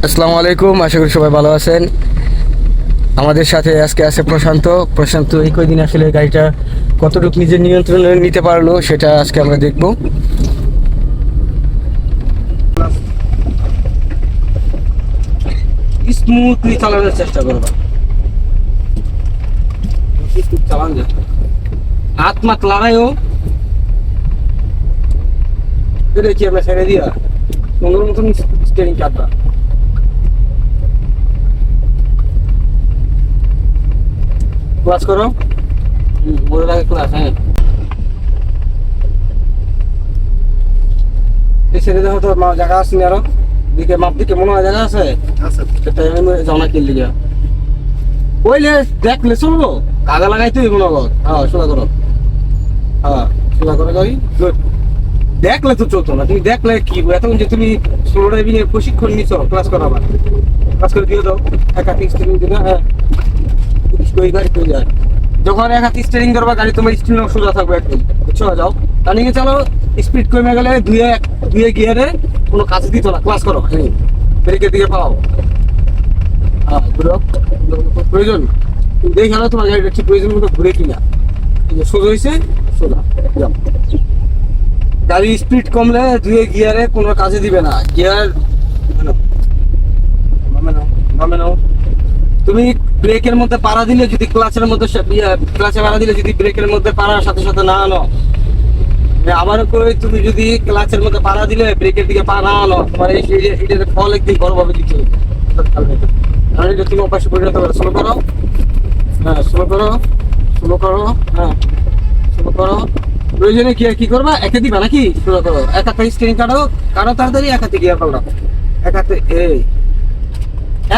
আসসালামু আলাইকুম, আশা করি সবাই ভালো আছেন। আমাদের সাথে আজকে আছে প্রশান্ত এই কয়দিন আসলে গাড়িটা কতটুকু নিজের নিয়ন্ত্রণে নিতে পারলো সেটা আজকে আমরা দেখব। স্মুথলি চালানোর চেষ্টা করবা, চালান যায় হাত মাত লাগাইও কি আমরা ছেড়ে দিয়া কোনোর মতন স্টিয়ারিং কাটবা। ক্লাস করো, মনে লাগে ক্লাস। হ্যাঁ, এই ছেড়ে দেখো তো জায়গা আছে নি আরো দিকে মাপ দিকে মনে হয় জায়গা আছে। সেটা জানা কিনলি গিয়া ওইলে দেখলে চলবো, কাদা লাগাই তুই মনে কর। হ্যাঁ, সোজা করো। হ্যাঁ, সোজা করে যাই। দেখলে তো চলতো না, তুমি দেখলে কি এতক্ষণ যে তুমি স্লো ড্রাইভিং এর প্রশিক্ষণ নিচ্ছ, ক্লাস করাবার ক্লাস করে দিয়ে দাও। এক হাতে স্টিয়ারিং দিলে হ্যাঁ ওই গাড়ি হয়ে যায়। যখন এক হাতে স্টিয়ারিং ধরবা গাড়ি তোমার স্টিয়ারিং সোজা থাকবে একদম, বুঝছো? যাও রানিং এ চালাও, স্পিড কমে গেলে দুয়ে গিয়ারে কোনো কাজ দিত না। ক্লাস করো, হ্যাঁ ব্রেকের দিকে পাও। হ্যাঁ, ঘুরো প্রয়োজন দেখে না তোমার গাড়িটা ঠিক প্রয়োজন মতো ঘুরে কিনা। সোজা হয়েছে, সোজা যাও। গাড়ির স্পিড কমলে দুয়ে গিয়ারে কোনো কাজে দিবে না। গিয়ার নামে নাও। তুমি ব্রেকের মধ্যে পাড়া দিলে যদি ক্লাচের মধ্যে ক্লাচে পাড়া দিলে যদি ব্রেকের মধ্যে পাড়ার সাথে সাথে না আনো, আবার করে তুমি যদি ক্লাচের মধ্যে পাড়া দিলে ব্রেকের দিকে পা না আনো, তোমার এটার ফল একদিন বড়ভাবে দিতে হবে। কারণ এটা তুমি অভ্যাসে পরিণত করো। স্লো করো, হ্যাঁ স্লো করো, স্লো করো, হ্যাঁ স্লো করো। প্রয়োজনে কি করবা, একে দিবা নাকি? স্লো করো, এক হাতে স্টিয়ারিং কাটো তাড়াতাড়ি, এক হাতে গিয়ার পাল্টাও। এক হাতে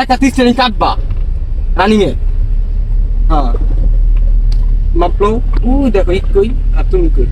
এক হাতে স্টিয়ারিং কাটবা রানিং এ। হ্যাঁ, মাপলো। দেখো কই আর তুমি কই।